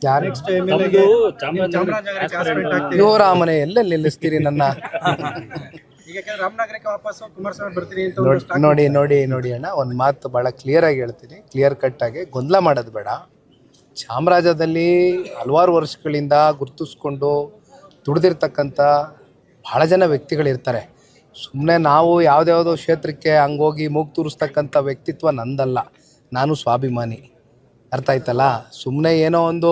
ಯಾರು ನೆಕ್ಸ್ಟ್ ಎಮ್ಎಲ್ಎಗೆ ಚಾಮರಾಜನಗರಕ್ಕೆ ಆಸ್ಪೆಂಟ್ ಆಗ್ತಿದೆ. ಯುವರಾಮನೆ ಎಲ್ಲೆಲ್ಲಿ ನಿಲ್ಲಿಸ್ತೀರಿ ನನ್ನ? ಈಗ ರಾಮನಗರಕ್ಕೆ ವಾಪಸ್ ಕುಮಾರಸ್ವಾಮಿ ಬರ್ತೀನಿ ಅಂತ ನೋಡಿ ಒಂದು ನೋಡಿ ನೋಡಿ ನೋಡಿ ಅಣ್ಣ, ಒಂದು ಮಾತು ಭಾಳ ಕ್ಲಿಯರಾಗಿ ಹೇಳ್ತೀನಿ, ಕ್ಲಿಯರ್ ಕಟ್ಟಾಗಿ ಗೊಂದಲ ಮಾಡೋದು ಬೇಡ. ಚಾಮರಾಜದಲ್ಲಿ ಹಲವಾರು ವರ್ಷಗಳಿಂದ ಗುರುತಿಸ್ಕೊಂಡು ದುಡ್ದಿರ್ತಕ್ಕಂಥ ಭಾಳ ಜನ ವ್ಯಕ್ತಿಗಳಿರ್ತಾರೆ. ಸುಮ್ಮನೆ ನಾವು ಯಾವುದ್ಯಾವುದೋ ಕ್ಷೇತ್ರಕ್ಕೆ ಹಂಗೋಗಿ ಮೂಗು ತೂರಿಸ್ತಕ್ಕಂಥ ವ್ಯಕ್ತಿತ್ವ ನಂದಲ್ಲ. ನಾನು ಸ್ವಾಭಿಮಾನಿ, ಅರ್ಥ ಆಯ್ತಲ್ಲ? ಸುಮ್ಮನೆ ಏನೋ ಒಂದು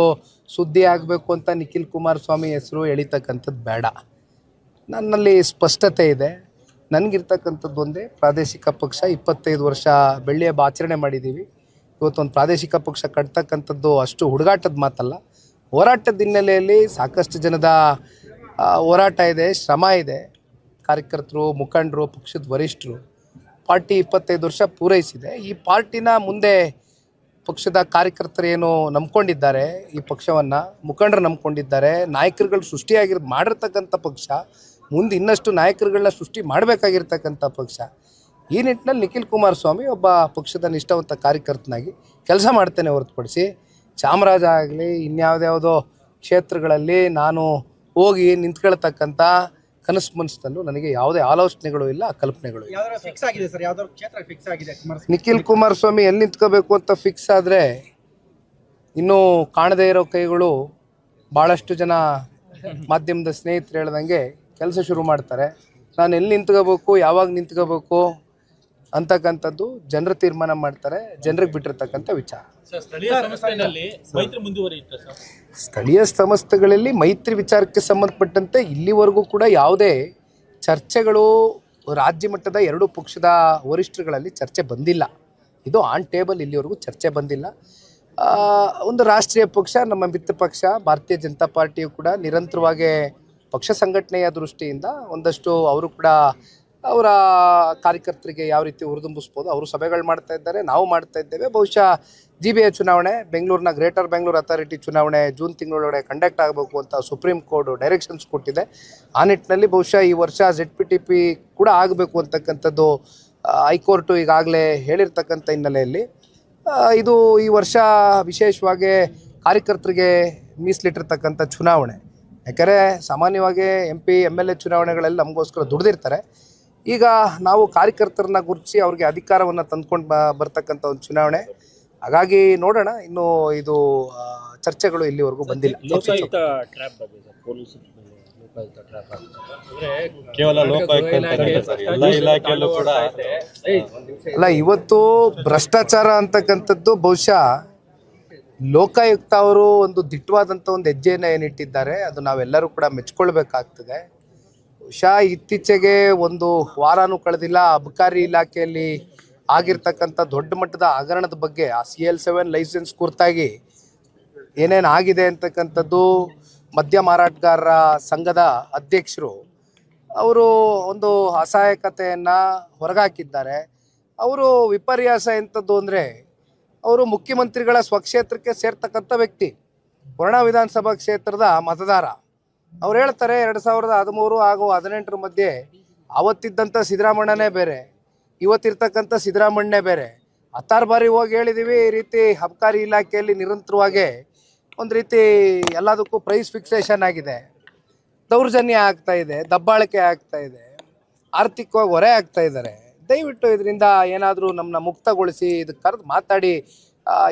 ಸುದ್ದಿ ಆಗಬೇಕು ಅಂತ ನಿಖಿಲ್ ಕುಮಾರಸ್ವಾಮಿ ಹೆಸರು ಎಳಿತಕ್ಕಂಥದ್ದು ಬೇಡ. ನನ್ನಲ್ಲಿ ಸ್ಪಷ್ಟತೆ ಇದೆ. ನನಗಿರ್ತಕ್ಕಂಥದ್ದು ಒಂದೇ ಪ್ರಾದೇಶಿಕ ಪಕ್ಷ. 25 ವರ್ಷ ಬೆಳ್ಳಿಯ ಹಬ್ಬ ಆಚರಣೆ ಮಾಡಿದ್ದೀವಿ. ಇವತ್ತೊಂದು ಪ್ರಾದೇಶಿಕ ಪಕ್ಷ ಕಟ್ತಕ್ಕಂಥದ್ದು ಅಷ್ಟು ಹುಡುಗಾಟದ ಮಾತಲ್ಲ. ಹೋರಾಟದ ಹಿನ್ನೆಲೆಯಲ್ಲಿ ಸಾಕಷ್ಟು ಜನದ ಹೋರಾಟ ಇದೆ, ಶ್ರಮ ಇದೆ. ಕಾರ್ಯಕರ್ತರು, ಮುಖಂಡರು, ಪಕ್ಷದ ವರಿಷ್ಠರು, ಪಾರ್ಟಿ 25 ವರ್ಷ ಪೂರೈಸಿದೆ. ಈ ಪಾರ್ಟಿನ ಮುಂದೆ ಪಕ್ಷದ ಕಾರ್ಯಕರ್ತರು ಏನು ನಂಬ್ಕೊಂಡಿದ್ದಾರೆ, ಈ ಪಕ್ಷವನ್ನು ಮುಖಂಡರು ನಂಬ್ಕೊಂಡಿದ್ದಾರೆ, ನಾಯಕರುಗಳು ಮಾಡಿರ್ತಕ್ಕಂಥ ಪಕ್ಷ, ಮುಂದೆ ಇನ್ನಷ್ಟು ನಾಯಕರುಗಳನ್ನ ಸೃಷ್ಟಿ ಮಾಡಬೇಕಾಗಿರ್ತಕ್ಕಂಥ ಪಕ್ಷ. ಈ ನಿಟ್ಟಿನಲ್ಲಿ ನಿಖಿಲ್ ಕುಮಾರಸ್ವಾಮಿ ಒಬ್ಬ ಪಕ್ಷದ ನಿಷ್ಠಾವಂತ ಕಾರ್ಯಕರ್ತನಾಗಿ ಕೆಲಸ ಮಾಡ್ತೇನೆ ಹೊರತುಪಡಿಸಿ ಚಾಮರಾಜ ಆಗಲಿ ಇನ್ಯಾವುದ್ಯಾವುದೋ ಕ್ಷೇತ್ರಗಳಲ್ಲಿ ನಾನು ಹೋಗಿ ನಿಂತ್ಕೊಳ್ತಕ್ಕಂಥ ಕನಸು ಮನಸ್ಸಲ್ಲೂ ನನಗೆ ಯಾವುದೇ ಆಲೋಚನೆಗಳು ಇಲ್ಲ, ಕಲ್ಪನೆಗಳು ಇಲ್ಲ. ಯಾವ್ದಾದ್ರು ಫಿಕ್ಸ್ ಆಗಿದೆ ಸರ್? ಯಾವ್ದಾದ್ರು ಕ್ಷೇತ್ರ ಫಿಕ್ಸ್ ಆಗಿದೆ ಕುಮಾರಸ್ವಾಮಿ? ನಿಖಿಲ್ ಕುಮಾರಸ್ವಾಮಿ ಎಲ್ಲಿ ನಿಂತ್ಕೋಬೇಕು ಅಂತ ಫಿಕ್ಸ್ ಆದರೆ ಇನ್ನೂ ಕಾಣದೇ ಇರೋ ಕೈಗಳು ಭಾಳಷ್ಟು ಜನ ಮಾಧ್ಯಮದ ಸ್ನೇಹಿತರು ಹೇಳ್ದಂಗೆ ಕೆಲಸ ಶುರು ಮಾಡ್ತಾರೆ. ನಾನು ಎಲ್ಲಿ ನಿಂತ್ಕೋಬೇಕು, ಯಾವಾಗ ನಿಂತ್ಕೋಬೇಕು ಅಂತಕ್ಕಂಥದ್ದು ಜನರು ತೀರ್ಮಾನ ಮಾಡ್ತಾರೆ. ಜನರಿಗೆ ಬಿಟ್ಟಿರ್ತಕ್ಕಂಥ ವಿಚಾರ. ಸ್ಥಳೀಯ ಸಂಸ್ಥೆಗಳಲ್ಲಿ ಮೈತ್ರಿ ವಿಚಾರಕ್ಕೆ ಸಂಬಂಧಪಟ್ಟಂತೆ ಇಲ್ಲಿವರೆಗೂ ಕೂಡ ಯಾವುದೇ ಚರ್ಚೆಗಳು ರಾಜ್ಯ ಮಟ್ಟದ ಎರಡೂ ಪಕ್ಷದ ವರಿಷ್ಠರುಗಳಲ್ಲಿ ಚರ್ಚೆ ಬಂದಿಲ್ಲ. ಇದು ಆನ್ ಟೇಬಲ್ ಇಲ್ಲಿವರೆಗೂ ಚರ್ಚೆ ಬಂದಿಲ್ಲ. ಒಂದು ರಾಷ್ಟ್ರೀಯ ಪಕ್ಷ, ನಮ್ಮ ಮಿತ್ರ ಪಕ್ಷ ಭಾರತೀಯ ಜನತಾ ಪಾರ್ಟಿಯು ಕೂಡ ನಿರಂತರವಾಗಿ ಪಕ್ಷ ಸಂಘಟನೆಯ ದೃಷ್ಟಿಯಿಂದ ಒಂದಷ್ಟು ಅವರು ಕೂಡ ಅವರ ಕಾರ್ಯಕರ್ತರಿಗೆ ಯಾವ ರೀತಿ ಹುರಿದುಂಬಿಸ್ಬೋದು ಅವರು ಸಭೆಗಳು ಮಾಡ್ತಾ ಇದ್ದಾರೆ, ನಾವು ಮಾಡ್ತಾ ಇದ್ದೇವೆ. ಬಹುಶಃ GBA ಚುನಾವಣೆ, ಬೆಂಗಳೂರಿನ ಗ್ರೇಟರ್ ಬೆಂಗಳೂರು ಅಥಾರಿಟಿ ಚುನಾವಣೆ ಜೂನ್ ತಿಂಗಳೊಳಗಡೆ ಕಂಡಕ್ಟ್ ಆಗಬೇಕು ಅಂತ ಸುಪ್ರೀಂ ಕೋರ್ಟ್ ಡೈರೆಕ್ಷನ್ಸ್ ಕೊಟ್ಟಿದೆ. ಆ ನಿಟ್ಟಿನಲ್ಲಿ ಬಹುಶಃ ಈ ವರ್ಷ ZPTP ಕೂಡ ಆಗಬೇಕು ಅಂತಕ್ಕಂಥದ್ದು ಹೈಕೋರ್ಟು ಈಗಾಗಲೇ ಹೇಳಿರ್ತಕ್ಕಂಥ ಹಿನ್ನೆಲೆಯಲ್ಲಿ ಇದು ಈ ವರ್ಷ ವಿಶೇಷವಾಗಿ ಕಾರ್ಯಕರ್ತರಿಗೆ ಮೀಸಲಿಟ್ಟಿರ್ತಕ್ಕಂಥ ಚುನಾವಣೆ. ಯಾಕಂದರೆ ಸಾಮಾನ್ಯವಾಗಿ MP MLA ಚುನಾವಣೆಗಳಲ್ಲಿ ನಮಗೋಸ್ಕರ ದುಡ್ದಿರ್ತಾರೆ. ಈಗ ನಾವು ಕಾರ್ಯಕರ್ತರನ್ನ ಗುರುತಿಸಿ ಅವ್ರಿಗೆ ಅಧಿಕಾರವನ್ನು ತಂದ್ಕೊಂಡು ಬರ್ತಕ್ಕಂಥ ಒಂದು ಚುನಾವಣೆ. ಹಾಗಾಗಿ ನೋಡೋಣ, ಇನ್ನು ಇದು ಚರ್ಚೆಗಳು ಇಲ್ಲಿವರೆಗೂ ಬಂದಿಲ್ಲ. ಅಲ್ಲ, ಇವತ್ತು ಭ್ರಷ್ಟಾಚಾರ ಅಂತಕ್ಕಂಥದ್ದು ಬಹುಶಃ ಲೋಕಾಯುಕ್ತ ಅವರು ಒಂದು ದಿಟ್ಟವಾದಂಥ ಒಂದು ಹೆಜ್ಜೆಯನ್ನು ಏನಿಟ್ಟಿದ್ದಾರೆ, ಅದು ನಾವೆಲ್ಲರೂ ಕೂಡ ಮೆಚ್ಕೊಳ್ಬೇಕಾಗ್ತದೆ. ಬಹುಶಃ ಇತ್ತೀಚೆಗೆ ಒಂದು ವಾರನೂ ಕಳೆದಿಲ್ಲ, ಅಬಕಾರಿ ಇಲಾಖೆಯಲ್ಲಿ ಆಗಿರ್ತಕ್ಕಂಥ ದೊಡ್ಡ ಮಟ್ಟದ ಹಗರಣದ ಬಗ್ಗೆ ಆ CL7 ಲೈಸೆನ್ಸ್ ಕುರಿತಾಗಿ ಏನೇನು ಆಗಿದೆ ಅಂತಕ್ಕಂಥದ್ದು ಮದ್ಯ ಮಾರಾಟಗಾರರ ಸಂಘದ ಅಧ್ಯಕ್ಷರು ಅವರು ಒಂದು ಅಸಹಾಯಕತೆಯನ್ನು ಹೊರಗಾಕಿದ್ದಾರೆ. ಅವರು ವಿಪರ್ಯಾಸ ಎಂಥದ್ದು ಅಂದರೆ, ಅವರು ಮುಖ್ಯಮಂತ್ರಿಗಳ ಸ್ವಕ್ಷೇತ್ರಕ್ಕೆ ಸೇರ್ತಕ್ಕಂಥ ವ್ಯಕ್ತಿ, ವರ್ಣ ವಿಧಾನಸಭಾ ಕ್ಷೇತ್ರದ ಮತದಾರ. ಅವ್ರು ಹೇಳ್ತಾರೆ 2013 ಹಾಗೂ 2018 ಮಧ್ಯೆ ಅವತ್ತಿದ್ದಂಥ ಸಿದ್ದರಾಮಣ್ಣನೇ ಬೇರೆ, ಇವತ್ತಿರ್ತಕ್ಕಂಥ ಸಿದ್ದರಾಮಣ್ಣನೇ ಬೇರೆ. 16 ಬಾರಿ ಹೋಗಿ ಹೇಳಿದ್ದೀವಿ, ಈ ರೀತಿ ಅಬಕಾರಿ ಇಲಾಖೆಯಲ್ಲಿ ನಿರಂತರವಾಗಿ ಒಂದು ರೀತಿ ಎಲ್ಲದಕ್ಕೂ ಪ್ರೈಸ್ ಫಿಕ್ಸೇಷನ್ ಆಗಿದೆ, ದೌರ್ಜನ್ಯ ಆಗ್ತಾ ಇದೆ, ದಬ್ಬಾಳಿಕೆ ಆಗ್ತಾ ಇದೆ, ಆರ್ಥಿಕವಾಗಿ ಹೊರೆ ಆಗ್ತಾ ಇದ್ದಾರೆ. ದಯವಿಟ್ಟು ಇದರಿಂದ ಏನಾದರೂ ನಮ್ಮನ್ನ ಮುಕ್ತಗೊಳಿಸಿ ಇದಕ್ಕೆ ಕರೆದು ಮಾತಾಡಿ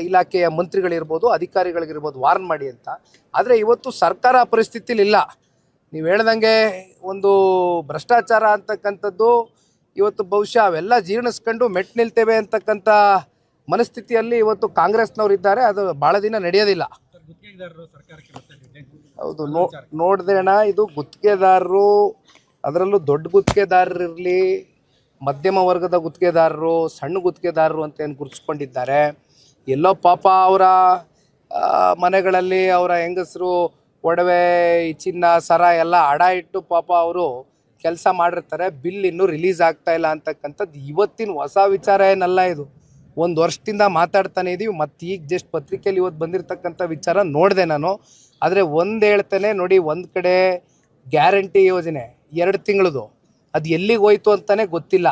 ಇಲಾಖೆಯ ಮಂತ್ರಿಗಳಿರ್ಬೋದು, ಅಧಿಕಾರಿಗಳಿಗಿರ್ಬೋದು ವಾರ್ನ್ ಮಾಡಿ ಅಂತ. ಆದರೆ ಇವತ್ತು ಸರ್ಕಾರ ಪರಿಸ್ಥಿತಿಲಿ ಇಲ್ಲ. ನೀವು ಹೇಳ್ದಂಗೆ ಒಂದು ಭ್ರಷ್ಟಾಚಾರ ಅಂತಕ್ಕಂಥದ್ದು ಇವತ್ತು ಬಹುಶಃ ಅವೆಲ್ಲ ಜೀರ್ಣಿಸ್ಕೊಂಡು ಮೆಟ್ಟು ನಿಲ್ತೇವೆ ಅಂತಕ್ಕಂಥ ಮನಸ್ಥಿತಿಯಲ್ಲಿ ಇವತ್ತು ಕಾಂಗ್ರೆಸ್ನವ್ರು ಇದ್ದಾರೆ. ಅದು ಭಾಳ ದಿನ ನಡೆಯೋದಿಲ್ಲ. ಹೌದು, ನೋಡಿದೆ ಅಣ್ಣ, ಇದು ಗುತ್ತಿಗೆದಾರರು, ಅದರಲ್ಲೂ ದೊಡ್ಡ ಗುತ್ತಿಗೆದಾರರಿರಲಿ, ಮಧ್ಯಮ ವರ್ಗದ ಗುತ್ತಿಗೆದಾರರು, ಸಣ್ಣ ಗುತ್ತಿಗೆದಾರರು ಅಂತ ಏನು ಗುರುತಿಸ್ಕೊಂಡಿದ್ದಾರೆ. ಎಲ್ಲೋ ಪಾಪ ಅವರ ಮನೆಗಳಲ್ಲಿ ಅವರ ಹೆಂಗಸರು ಒಡವೆ, ಚಿನ್ನ, ಸರ ಎಲ್ಲ ಅಡ ಇಟ್ಟು ಪಾಪ ಅವರು ಕೆಲಸ ಮಾಡಿರ್ತಾರೆ. ಬಿಲ್ ಇನ್ನೂ ರಿಲೀಸ್ ಆಗ್ತಾ ಇಲ್ಲ ಅಂತಕ್ಕಂಥದ್ದು ಇವತ್ತಿನ ಹೊಸ ವಿಚಾರ ಏನಲ್ಲ. ಇದು ಒಂದು ವರ್ಷದಿಂದ ಮಾತಾಡ್ತಾನೆ ಇದ್ದೀವಿ. ಮತ್ತು ಈಗ ಜಸ್ಟ್ ಪತ್ರಿಕೆಯಲ್ಲಿ ಇವತ್ತು ಬಂದಿರತಕ್ಕಂಥ ವಿಚಾರ ನೋಡಿದೆ ನಾನು. ಆದರೆ ಒಂದು ಹೇಳ್ತೇನೆ ನೋಡಿ, ಒಂದು ಕಡೆ ಗ್ಯಾರಂಟಿ ಯೋಜನೆ 2 ತಿಂಗಳದು, ಅದು ಎಲ್ಲಿಗೆ ಹೋಯ್ತು ಅಂತಲೇ ಗೊತ್ತಿಲ್ಲ,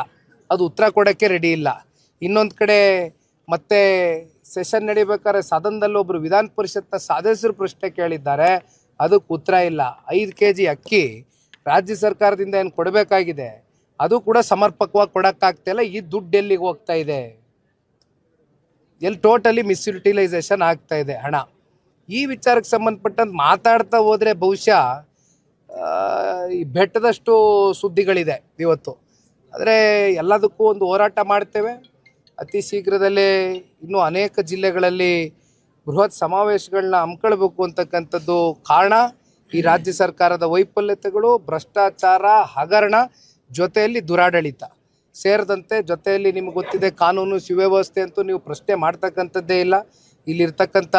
ಅದು ಉತ್ತರ ಕೊಡೋಕ್ಕೆ ರೆಡಿ ಇಲ್ಲ. ಇನ್ನೊಂದು ಕಡೆ ಮತ್ತೆ ಸೆಷನ್ ನಡಿಬೇಕಾದ್ರೆ ಸದನದಲ್ಲಿ ಒಬ್ಬರು ವಿಧಾನ ಪರಿಷತ್ನ ಸದಸ್ಯರು ಪ್ರಶ್ನೆ ಕೇಳಿದ್ದಾರೆ, ಅದಕ್ಕೆ ಉತ್ತರ ಇಲ್ಲ. 5 kg ಅಕ್ಕಿ ರಾಜ್ಯ ಸರ್ಕಾರದಿಂದ ಏನು ಕೊಡಬೇಕಾಗಿದೆ ಅದು ಕೂಡ ಸಮರ್ಪಕವಾಗಿ ಕೊಡೋಕ್ಕಾಗ್ತಾಯಿಲ್ಲ. ಈ ದುಡ್ಡು ಎಲ್ಲಿಗೆ ಹೋಗ್ತಾ ಇದೆ, ಎಲ್ಲಿ ಟೋಟಲಿ ಮಿಸ್ಯುಟಿಲೈಸೇಷನ್ ಆಗ್ತಾ ಇದೆ ಹಣ. ಈ ವಿಚಾರಕ್ಕೆ ಸಂಬಂಧಪಟ್ಟಂತೆ ಮಾತಾಡ್ತಾ ಹೋದರೆ ಬಹುಶಃ ಈ ಬೆಟ್ಟದಷ್ಟು ಸುದ್ದಿಗಳಿದೆ ಇವತ್ತು. ಆದರೆ ಎಲ್ಲದಕ್ಕೂ ಒಂದು ಹೋರಾಟ ಮಾಡ್ತೇವೆ. ಅತಿ ಶೀಘ್ರದಲ್ಲೇ ಇನ್ನೂ ಅನೇಕ ಜಿಲ್ಲೆಗಳಲ್ಲಿ ಬೃಹತ್ ಸಮಾವೇಶಗಳನ್ನ ಹಮ್ಮಿಕೊಳ್ಬೇಕು ಅಂತಕ್ಕಂಥದ್ದು ಕಾರಣ ಈ ರಾಜ್ಯ ಸರ್ಕಾರದ ವೈಫಲ್ಯತೆಗಳು, ಭ್ರಷ್ಟಾಚಾರ, ಹಗರಣ, ಜೊತೆಯಲ್ಲಿ ದುರಾಡಳಿತ ಸೇರಿದಂತೆ. ಜೊತೆಯಲ್ಲಿ ನಿಮ್ಗೆ ಗೊತ್ತಿದೆ ಕಾನೂನು ಸುವ್ಯವಸ್ಥೆ ಅಂತೂ ನೀವು ಪ್ರಶ್ನೆ ಮಾಡ್ತಕ್ಕಂಥದ್ದೇ ಇಲ್ಲ. ಇಲ್ಲಿರ್ತಕ್ಕಂಥ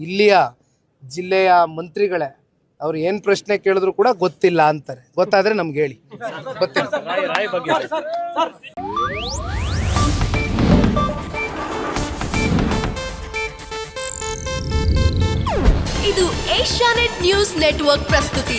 ಇಲ್ಲಿಯ ಜಿಲ್ಲೆಯ ಮಂತ್ರಿಗಳೇ ಅವ್ರು ಏನು ಪ್ರಶ್ನೆ ಕೇಳಿದ್ರು ಕೂಡ ಗೊತ್ತಿಲ್ಲ ಅಂತಾರೆ. ಗೊತ್ತಾದರೆ ನಮ್ಗೆ ಹೇಳಿ. ಗೊತ್ತಿಲ್ಲ. ಇದು ಏಷ್ಯಾನೆಟ್ ನ್ಯೂಸ್ ನೆಟ್ವರ್ಕ್ ಪ್ರಸ್ತುತಿ.